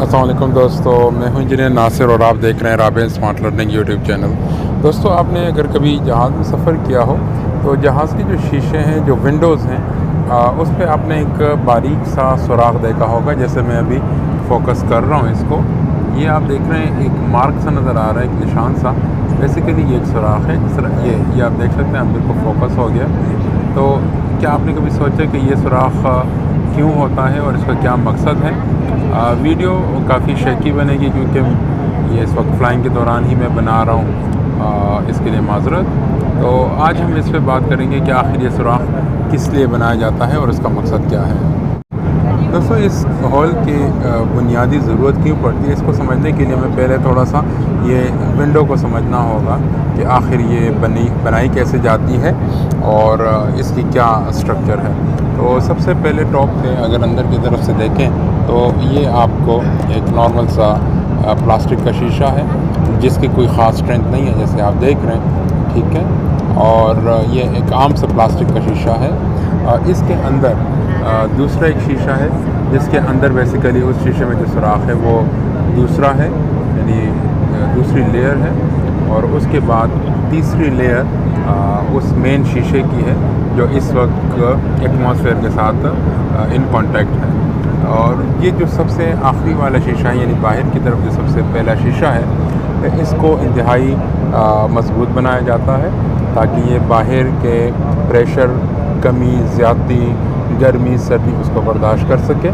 अस्सलाम वालेकुम दोस्तों, मैं हूं इंजीनियर नासिर और आप देख रहे हैं Rabia smart learning YouTube channel. दोस्तों, आपने अगर कभी जहाज़ में सफ़र किया हो तो जहाज़ के जो शीशे हैं, जो विंडोज़ हैं, उस पे आपने एक बारीक सा सुराख देखा होगा। जैसे मैं अभी फ़ोकस कर रहा हूं इसको, ये आप देख रहे हैं एक मार्क सा नज़र आ रहा है, एक निशान सा। बेसिकली ये एक सुराख है। जिस तरह ये आप देख सकते हैं, अब बिल्कुल फ़ोकस हो गया। तो क्या आपने कभी सोचा कि ये सुराख क्यों होता है और इसका क्या मकसद है? वीडियो काफ़ी शेकी बनेगी क्योंकि ये इस वक्त फ़्लाइंग के दौरान ही मैं बना रहा हूँ, इसके लिए माज़रत। तो आज हम इस पे बात करेंगे कि आखिर ये सुराख किस लिए बनाया जाता है और इसका मकसद क्या है। दोस्तों, इस हॉल की बुनियादी ज़रूरत क्यों पड़ती है, इसको समझने के लिए हमें पहले थोड़ा सा ये विंडो को समझना होगा कि आखिर ये बनाई कैसे जाती है और इसकी क्या स्ट्रक्चर है। तो सबसे पहले टॉप पे अगर अंदर की तरफ से देखें तो ये आपको एक नॉर्मल सा प्लास्टिक का शीशा है जिसकी कोई ख़ास स्ट्रेंथ नहीं है, जैसे आप देख रहे हैं, ठीक है। और ये एक आम सा प्लास्टिक का शीशा है। इसके अंदर दूसरा एक शीशा है जिसके अंदर बेसिकली उस शीशे में जो सुराख है वो दूसरा है, यानी दूसरी लेयर है। और उसके बाद तीसरी लेयर उस मेन शीशे की है जो इस वक्त एटमॉस्फेयर के साथ इन कांटेक्ट है। और ये जो सबसे आखिरी वाला शीशा है, यानी बाहर की तरफ जो सबसे पहला शीशा है, इसको इंतहाई मजबूत बनाया जाता है ताकि ये बाहर के प्रेशर, कमी, ज़्यादती, गर्मी, सर्दी उसको बर्दाश्त कर सके।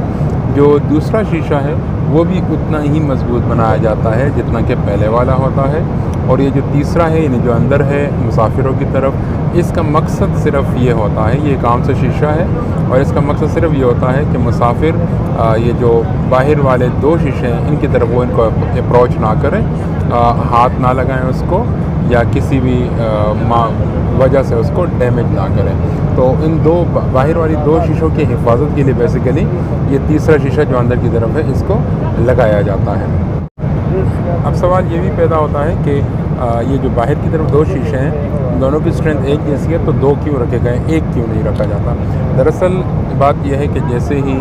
जो दूसरा शीशा है वो भी उतना ही मजबूत बनाया जाता है जितना कि पहले वाला होता है। और ये जो तीसरा है, यानी जो अंदर है मुसाफिरों की तरफ, इसका मकसद सिर्फ ये होता है, ये एक आम सा शीशा है और इसका मकसद सिर्फ ये होता है कि मुसाफिर ये जो बाहर वाले दो शीशे हैं इनकी तरफ वो इनको अप्रोच ना करें, हाथ ना लगाएं उसको, या किसी भी वजह से उसको डैमेज ना करें। तो इन दो बाहर वाली दो शीशों की हिफाजत के लिए बेसिकली ये तीसरा शीशा जो अंदर की तरफ है इसको लगाया जाता है। अब सवाल ये भी पैदा होता है कि ये जो बाहर की तरफ दो शीशे हैं, दोनों की स्ट्रेंथ एक जैसी है, तो दो क्यों रखे गए, एक क्यों नहीं रखा जाता? दरअसल बात यह है कि जैसे ही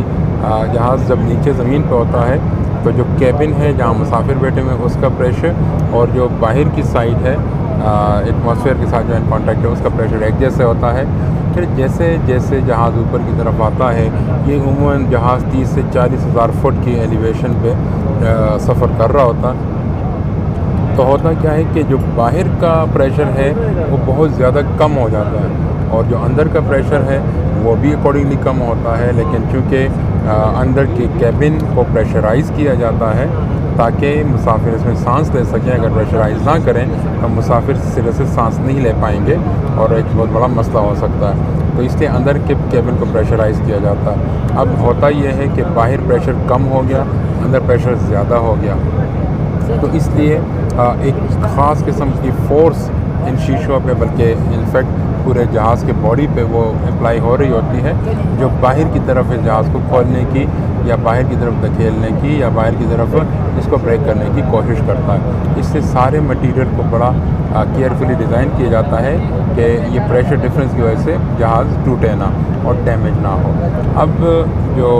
जहाज़ जब नीचे ज़मीन पर होता है तो जो कैबिन है जहाँ मुसाफिर बैठे हुए उसका प्रेशर और जो बाहर की साइड है एटमॉस्फेयर के साथ जो इन कॉन्टैक्ट है उसका प्रेशर एक जैसे होता है। फिर जैसे जैसे जहाज़ ऊपर की तरफ आता है, ये उम्मूमन जहाज़ 30 से 40 हज़ार फुट की एलिवेशन पे सफ़र कर रहा होता, तो होता क्या है कि जो बाहर का प्रेशर है वो बहुत ज़्यादा कम हो जाता है और जो अंदर का प्रेशर है वो भी अकॉर्डिंगली कम होता है। लेकिन चूँकि अंदर के कैबिन को प्रेशराइज़ किया जाता है ताकि मुसाफिर इसमें सांस ले सकें, अगर प्रेशराइज़ ना करें तो मुसाफिर सिरे से सांस नहीं ले पाएंगे और एक बहुत बड़ा मसला हो सकता है। तो इसलिए अंदर के कैबिन को प्रेशराइज़ किया जाता है। अब होता यह है कि बाहर प्रेशर कम हो गया, अंदर प्रेशर ज़्यादा हो गया, तो इसलिए एक ख़ास किस्म की फ़ोर्स इन शीशों पे, बल्कि इनफैक्ट पूरे जहाज़ के बॉडी पे वो अप्लाई हो रही होती है, जो बाहर की तरफ है जहाज़ को खोलने की या बाहर की तरफ धकेलने की या बाहर की तरफ इसको ब्रेक करने की कोशिश करता है। इससे सारे मटेरियल को बड़ा केयरफुली डिज़ाइन किया जाता है कि ये प्रेशर डिफरेंस की वजह से जहाज़ टूटे ना और डैमेज ना हो। अब जो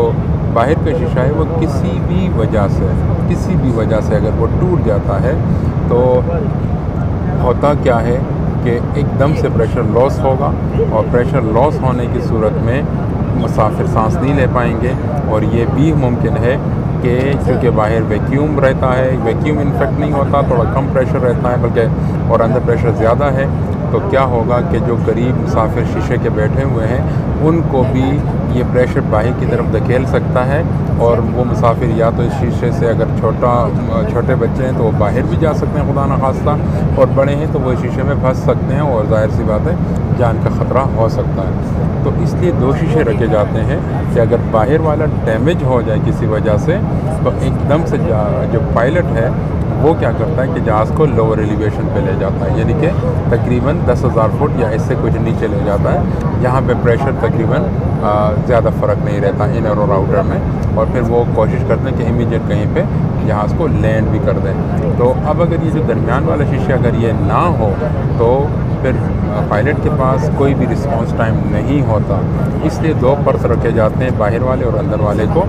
बाहर का शीशा है वो किसी भी वजह से अगर वो टूट जाता है तो होता क्या है कि एकदम से प्रेशर लॉस होगा और प्रेशर लॉस होने की सूरत में मुसाफिर सांस नहीं ले पाएंगे। और ये भी मुमकिन है कि क्योंकि बाहर वैक्यूम रहता है, वैक्यूम इन्फेक्ट नहीं होता, थोड़ा कम प्रेशर रहता है बल्कि, और अंदर प्रेशर ज़्यादा है, तो क्या होगा कि जो करीब मुसाफिर शीशे के बैठे हुए हैं उनको भी ये प्रेशर बाहर की तरफ धकेल सकता है और वो मुसाफिर या तो इस शीशे से, अगर छोटे बच्चे हैं तो वो बाहर भी जा सकते हैं खुदा न खास्ता, और बड़े हैं तो वो शीशे में फंस सकते हैं और ज़ाहिर सी बात है जान का ख़तरा हो सकता है। तो इसलिए दो शीशे रखे जाते हैं कि अगर बाहर वाला डैमेज हो जाए किसी वजह से तो एकदम से जो पायलट है वो क्या करता है कि जहाज़ को लोअर एलिवेशन पे ले जाता है, यानी कि तकरीबन 10,000 फुट या इससे कुछ नीचे ले जाता है, जहाँ पे प्रेशर तकरीबन ज़्यादा फ़र्क नहीं रहता इनर और आउटर में। और फिर वो कोशिश करते हैं कि इमीडिएट कहीं पे जहाज़ को लैंड भी कर दें। तो अब अगर ये जो दरमियान वाला शीशा अगर ये ना हो तो फिर पायलट के पास कोई भी रिस्पांस टाइम नहीं होता। इसलिए दो पर्स रखे जाते हैं, बाहर वाले और अंदर वाले को,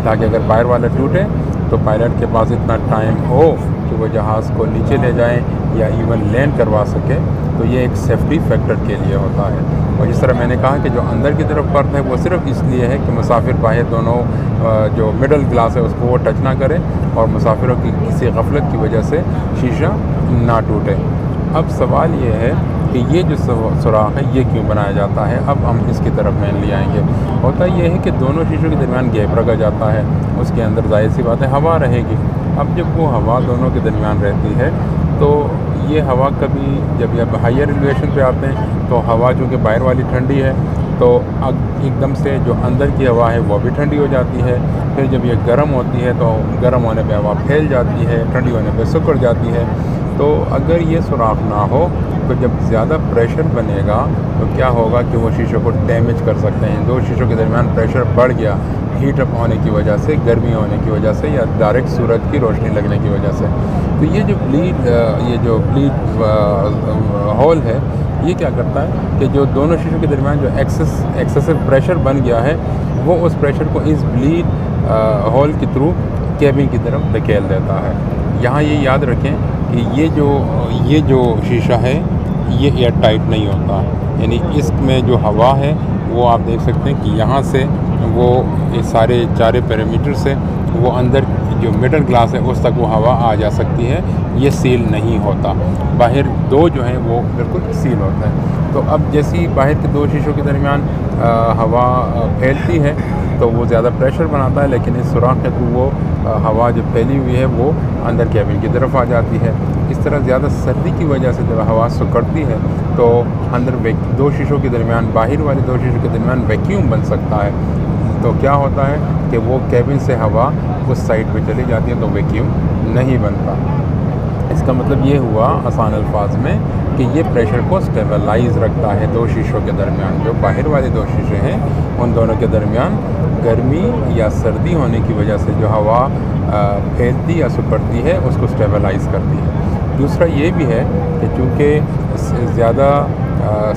ताकि अगर बाहर वाला टूटे तो पायलट के पास इतना टाइम हो कि वो जहाज़ को नीचे ले जाएं या इवन लैंड करवा सके, तो ये एक सेफ्टी फैक्टर के लिए होता है। और जिस तरह मैंने कहा कि जो अंदर की तरफ पर्थ है वो सिर्फ इसलिए है कि मुसाफिर बाहर दोनों जो मिडल ग्लास है उसको वो टच ना करें और मुसाफिरों की किसी गफलत की वजह से शीशा ना टूटे। अब सवाल ये है कि ये जो सुराख है ये क्यों बनाया जाता है। अब हम इसकी तरफ मेनली आएंगे। होता ये है कि दोनों शीशों के दरमियान गैप रखा जाता है, उसके अंदर जाहिर सी बात है हवा रहेगी। अब जब वो हवा दोनों के दरमियान रहती है तो ये हवा कभी जब हायर एलिवेशन पे आते हैं तो हवा चूँकि बाहर वाली ठंडी है तो एकदम से जो अंदर की हवा है वो भी ठंडी हो जाती है। फिर जब ये गर्म होती है तो गर्म होने पे हवा फैल जाती है, ठंडी होने पे सिकुड़ जाती है। तो अगर ये सुराख ना हो तो जब ज़्यादा प्रेशर बनेगा तो क्या होगा कि वो शीशों को डैमेज कर सकते हैं। दो शीशों के दरमियान प्रेशर बढ़ गया हीट अप होने की वजह से, गर्मी होने की वजह से या डायरेक्ट सूरज की रोशनी लगने की वजह से। तो ये जो ब्लीड होल है ये क्या करता है कि जो दोनों शीशों के दरमियान जो एक्सेसिव प्रेशर बन गया है वो उस प्रेशर को इस ब्लीड होल के थ्रू केबिन की तरफ धकेल देता है। यहाँ ये याद रखें कि ये जो शीशा है ये एयर टाइट नहीं होता, यानी इसमें जो हवा है वो आप देख सकते हैं कि यहाँ से वो सारे चारे पैरामीटर से वो अंदर जो मिडल ग्लास है उस तक वो हवा आ जा सकती है। ये सील नहीं होता, बाहर दो जो हैं वो बिल्कुल सील होता है। तो अब जैसी बाहर के दो शीशों के दरमियान हवा फैलती है तो वो ज़्यादा प्रेशर बनाता है, लेकिन इस सुराख के थ्रू वो हवा जो फैली हुई है वो अंदर कैबिन की तरफ आ जाती है। इस तरह ज़्यादा सर्दी की वजह से जब हवा सिकुड़ती है तो अंदर दो शीशों के दरमियान, बाहर वाले दो शीशों के दरमियान वैक्यूम बन सकता है। तो क्या होता है कि वो कैबिन से हवा उस साइड पे चली जाती है तो वैक्यूम नहीं बनता। इसका मतलब ये हुआ आसान अल्फाज में कि ये प्रेशर को स्टेबलाइज रखता है दो शीशों के दरमियान। जो बाहर वाले दो शीशे हैं उन दोनों के दरमियान गर्मी या सर्दी होने की वजह से जो हवा फैलती या सिकुड़ती है उसको स्टेबलाइज करती है। दूसरा ये भी है कि चूँकि ज़्यादा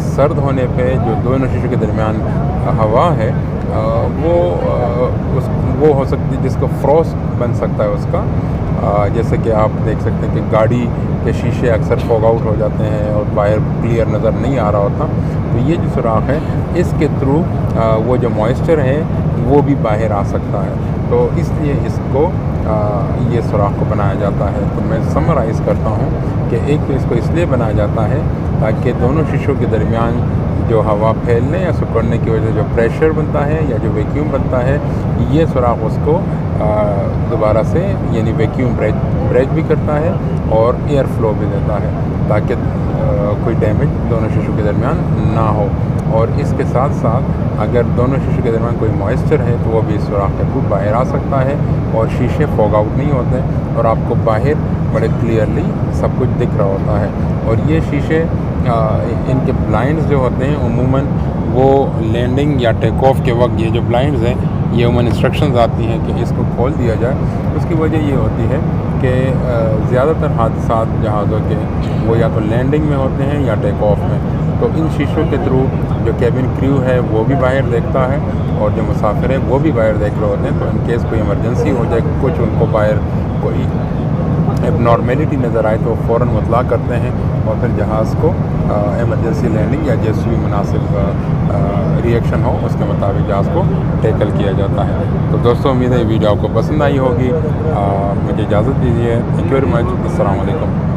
सर्द होने पे जो दोनों शीशों के दरमियान हवा है वो हो सकती है जिसको फ्रॉस्ट बन सकता है उसका। जैसे कि आप देख सकते हैं कि गाड़ी के शीशे अक्सर फॉग आउट हो जाते हैं और बाहर क्लियर नज़र नहीं आ रहा होता। तो ये जो सुराख है इसके थ्रू वो जो मॉइस्चर है वो भी बाहर आ सकता है। तो इसलिए ये सुराख को बनाया जाता है। तो मैं समराइज़ करता हूँ कि एक तो इसको इसलिए बनाया जाता है ताकि दोनों शीशों के दरमियान जो हवा फैलने या सिकुड़ने की वजह से जो प्रेशर बनता है या जो वैक्यूम बनता है ये सुराख उसको दोबारा से यानी वैक्यूम ब्रेक भी करता है और एयर फ्लो भी देता है ताकि कोई डैमेज दोनों शीशों के दरमियान ना हो। और इसके साथ साथ अगर दोनों शीशों के दरमियान कोई मॉइस्चर है तो वो भी इस सुराख के थ्रू बाहर आ सकता है और शीशे फॉग आउट नहीं होते और आपको बाहर बड़े क्लियरली सब कुछ दिख रहा होता है। और ये शीशे इनके ब्लाइंड्स जो होते हैं उमूमन वो लैंडिंग या टेक ऑफ के वक्त ये जो ब्लाइंड्स हैं ये उमूमन इंस्ट्रक्शंस आती हैं कि इसको खोल दिया जाए। उसकी वजह ये होती है कि ज़्यादातर हादसा जहाज़ों के वो या तो लैंडिंग में होते हैं या टेक ऑफ में। तो इन शीशों के थ्रू जो कैबिन क्रू है वो भी बाहर देखता है और जो मुसाफिर है वो भी बाहर देख रहे होते हैं। तो इन केस कोई इमरजेंसी हो जाए, कुछ उनको बाहर कोई एबनॉर्मेलिटी नज़र आए तो फ़ौरन मुतला करते हैं और फिर जहाज़ को एमरजेंसी लैंडिंग या जैसे भी मुनासिब रिएक्शन हो उसके मुताबिक जहाज़ को टैकल किया जाता है। तो दोस्तों उम्मीद है ये वीडियो आपको पसंद आई होगी। मुझे इजाज़त दीजिए। Thank you very much. अस्सलाम वालेकुम।